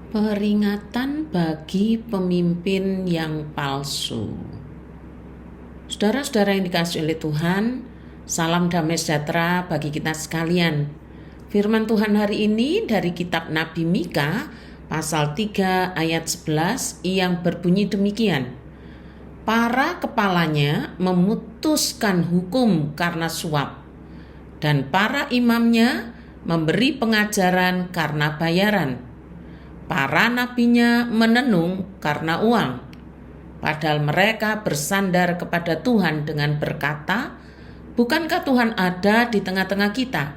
Peringatan bagi pemimpin yang palsu. Saudara-saudara yang dikasihi oleh Tuhan, salam damai sejahtera bagi kita sekalian. Firman Tuhan hari ini dari kitab Nabi Mika, pasal 3 ayat 11 yang berbunyi demikian. Para kepalanya memutuskan hukum karena suap, dan para imamnya memberi pengajaran karena bayaran. Para nabinya menenung karena uang, padahal mereka bersandar kepada Tuhan dengan berkata, "Bukankah Tuhan ada di tengah-tengah kita?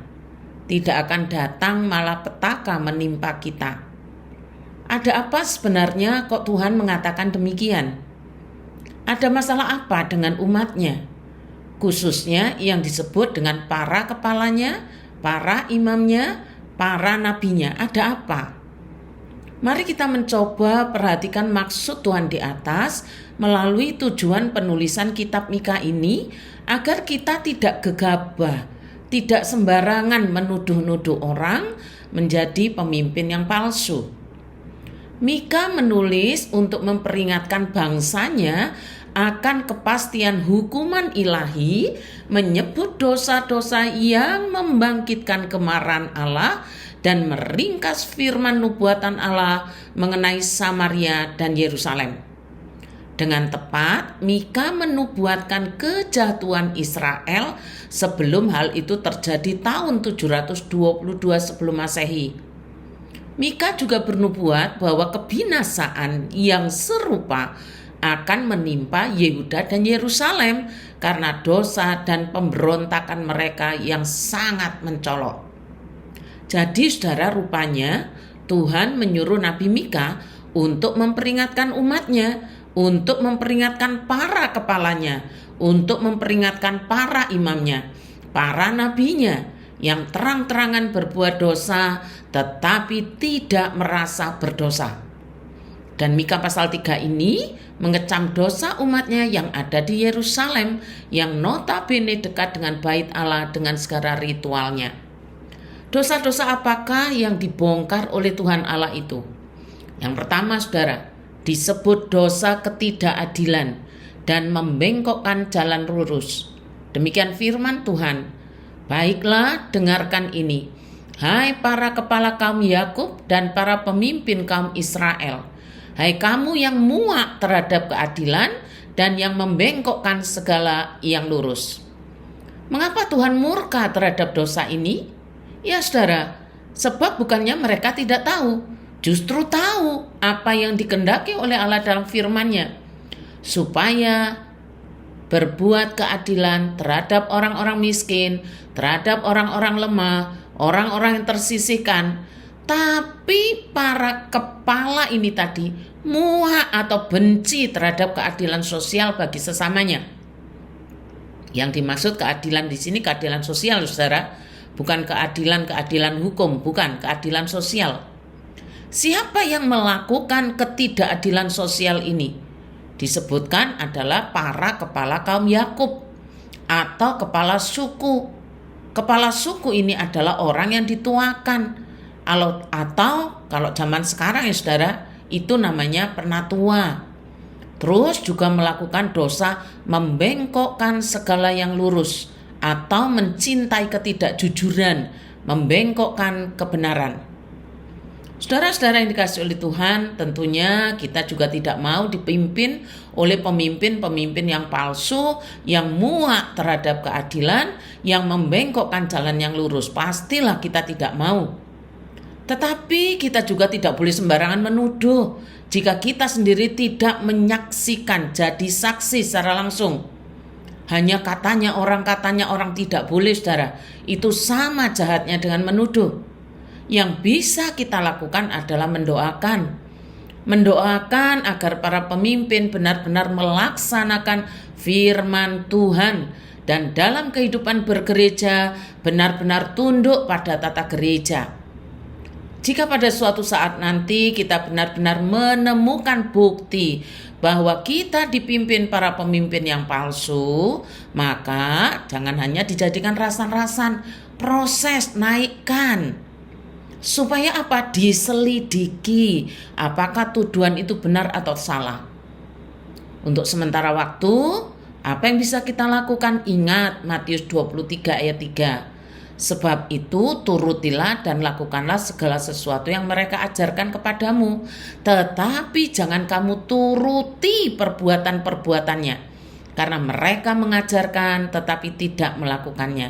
Tidak akan datang malapetaka menimpa kita." Ada apa sebenarnya kok Tuhan mengatakan demikian? Ada masalah apa dengan umatnya? Khususnya yang disebut dengan para kepalanya, para imamnya, para nabinya. Ada apa? Mari kita mencoba perhatikan maksud Tuhan di atas melalui tujuan penulisan kitab Mika ini agar kita tidak gegabah, tidak sembarangan menuduh-nuduh orang menjadi pemimpin yang palsu. Mika menulis untuk memperingatkan bangsanya akan kepastian hukuman ilahi, menyebut dosa-dosa yang membangkitkan kemarahan Allah dan meringkas firman nubuatan Allah mengenai Samaria dan Yerusalem. Dengan tepat, Mika menubuatkan kejatuhan Israel sebelum hal itu terjadi tahun 722 sebelum Masehi. Mika juga bernubuat bahwa kebinasaan yang serupa akan menimpa Yehuda dan Yerusalem karena dosa dan pemberontakan mereka yang sangat mencolok. Jadi saudara, rupanya Tuhan menyuruh Nabi Mika untuk memperingatkan umatnya, untuk memperingatkan para kepalanya, untuk memperingatkan para imamnya, para nabinya yang terang-terangan berbuat dosa tetapi tidak merasa berdosa. Dan Mika pasal 3 ini mengecam dosa umatnya yang ada di Yerusalem yang notabene dekat dengan bait Allah dengan segala ritualnya. Dosa-dosa apakah yang dibongkar oleh Tuhan Allah itu? Yang pertama, saudara, disebut dosa ketidakadilan dan membengkokkan jalan lurus. Demikian firman Tuhan. Baiklah, dengarkan ini, hai para kepala kaum Yakub dan para pemimpin kaum Israel. Hai kamu yang muak terhadap keadilan dan yang membengkokkan segala yang lurus. Mengapa Tuhan murka terhadap dosa ini? Ya saudara, sebab bukannya mereka tidak tahu, justru tahu apa yang dikehendaki oleh Allah dalam firman-Nya, supaya berbuat keadilan terhadap orang-orang miskin, terhadap orang-orang lemah, orang-orang yang tersisihkan. Tapi para kepala ini tadi muak atau benci terhadap keadilan sosial bagi sesamanya. Yang dimaksud keadilan di sini keadilan sosial, saudara. Bukan keadilan hukum, bukan keadilan sosial. Siapa yang melakukan ketidakadilan sosial ini? Disebutkan adalah para kepala kaum Yakub atau kepala suku. Kepala suku ini adalah orang yang dituakan. Atau kalau zaman sekarang ya saudara, itu namanya penatua. Terus juga melakukan dosa membengkokkan segala yang lurus, atau mencintai ketidakjujuran, membengkokkan kebenaran. Saudara-saudara yang dikasihi oleh Tuhan, tentunya kita juga tidak mau dipimpin oleh pemimpin-pemimpin yang palsu, yang muak terhadap keadilan, yang membengkokkan jalan yang lurus. Pastilah kita tidak mau. Tetapi kita juga tidak boleh sembarangan menuduh jika kita sendiri tidak menyaksikan, jadi saksi secara langsung. Hanya katanya orang tidak boleh, saudara. Itu sama jahatnya dengan menuduh. Yang bisa kita lakukan adalah mendoakan. Mendoakan agar para pemimpin benar-benar melaksanakan firman Tuhan. Dan dalam kehidupan bergereja benar-benar tunduk pada tata gereja. Jika pada suatu saat nanti kita benar-benar menemukan bukti bahwa kita dipimpin para pemimpin yang palsu, maka jangan hanya dijadikan rasan-rasan, proses, naikkan. Supaya apa? Diselidiki apakah tuduhan itu benar atau salah. Untuk sementara waktu, apa yang bisa kita lakukan? Ingat Matius 23 ayat 3. Sebab itu turutilah dan lakukanlah segala sesuatu yang mereka ajarkan kepadamu. Tetapi jangan kamu turuti perbuatan-perbuatannya. Karena mereka mengajarkan tetapi tidak melakukannya.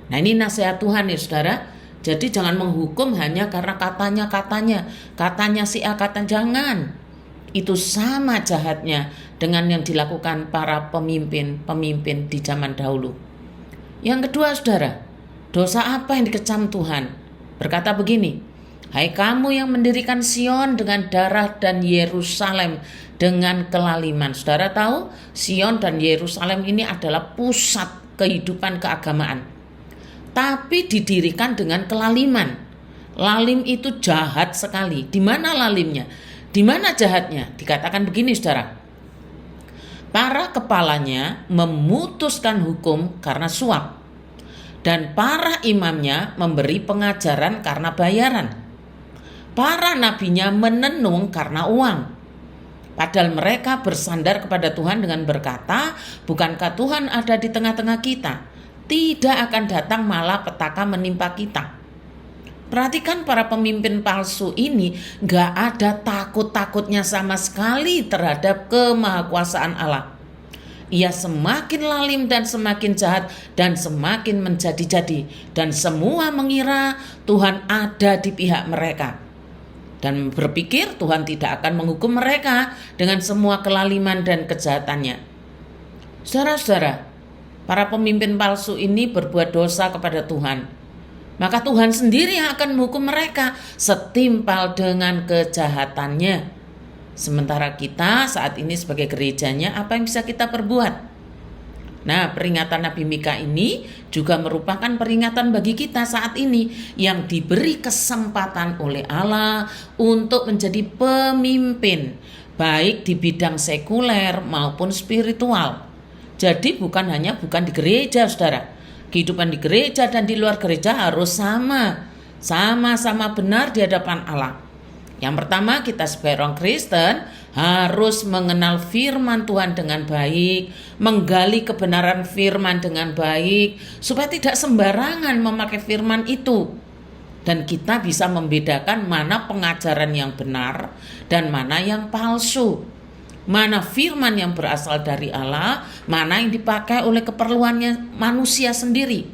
Nah, ini nasihat Tuhan ya saudara. Jadi jangan menghukum hanya karena katanya si A, jangan. Itu sama jahatnya dengan yang dilakukan para pemimpin di zaman dahulu. Yang kedua saudara, dosa apa yang dikecam Tuhan? Berkata begini, hai kamu yang mendirikan Sion dengan darah dan Yerusalem dengan kelaliman. Saudara tahu Sion dan Yerusalem ini adalah pusat kehidupan keagamaan. Tapi didirikan dengan kelaliman. Lalim itu jahat sekali. Di mana lalimnya? Di mana jahatnya? Dikatakan begini saudara. Para kepalanya memutuskan hukum karena suap. Dan para imamnya memberi pengajaran karena bayaran. Para nabinya menenung karena uang. Padahal mereka bersandar kepada Tuhan dengan berkata, bukankah Tuhan ada di tengah-tengah kita? Tidak akan datang malah petaka menimpa kita. Perhatikan para pemimpin palsu ini gak ada takut-takutnya sama sekali terhadap kemahakuasaan Allah. Ia semakin lalim dan semakin jahat dan semakin menjadi-jadi. Dan semua mengira Tuhan ada di pihak mereka. Dan berpikir Tuhan tidak akan menghukum mereka dengan semua kelaliman dan kejahatannya. Saudara-saudara, para pemimpin palsu ini berbuat dosa kepada Tuhan. Maka Tuhan sendiri yang akan menghukum mereka setimpal dengan kejahatannya. Sementara kita saat ini sebagai gerejanya, apa yang bisa kita perbuat? Nah, peringatan Nabi Mika ini juga merupakan peringatan bagi kita saat ini yang diberi kesempatan oleh Allah untuk menjadi pemimpin, baik di bidang sekuler maupun spiritual. Jadi bukan di gereja saudara. Kehidupan di gereja dan di luar gereja harus sama-sama benar di hadapan Allah. Yang pertama, kita sebagai orang Kristen harus mengenal firman Tuhan dengan baik, menggali kebenaran firman dengan baik, supaya tidak sembarangan memakai firman itu. Dan kita bisa membedakan mana pengajaran yang benar dan mana yang palsu. Mana firman yang berasal dari Allah, mana yang dipakai oleh keperluannya manusia sendiri.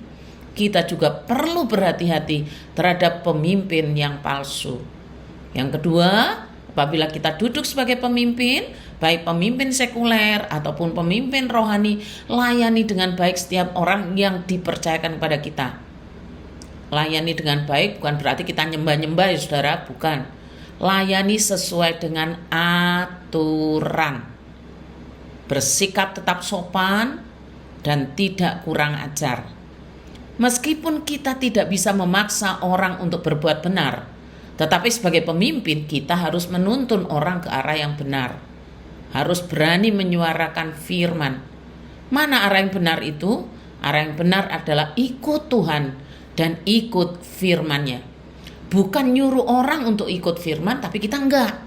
Kita juga perlu berhati-hati terhadap pemimpin yang palsu. Yang kedua, apabila kita duduk sebagai pemimpin, baik pemimpin sekuler ataupun pemimpin rohani, layani dengan baik setiap orang yang dipercayakan kepada kita. Layani dengan baik bukan berarti kita nyembah-nyembah ya saudara, bukan. Layani sesuai dengan aturan. Bersikap tetap sopan dan tidak kurang ajar. Meskipun kita tidak bisa memaksa orang untuk berbuat benar, tetapi sebagai pemimpin kita harus menuntun orang ke arah yang benar. Harus berani menyuarakan firman. Mana arah yang benar itu? Arah yang benar adalah ikut Tuhan dan ikut firman-Nya. Bukan nyuruh orang untuk ikut firman, tapi kita enggak.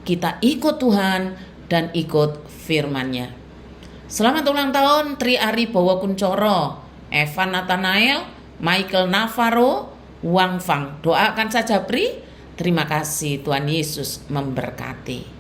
Kita ikut Tuhan dan ikut firman-Nya. Selamat ulang tahun Tri Ari Bowo Kuncoro, Evan Nathanael, Michael Navarro, Wang Fang. Doakan saja Pri. Terima kasih, Tuhan Yesus memberkati.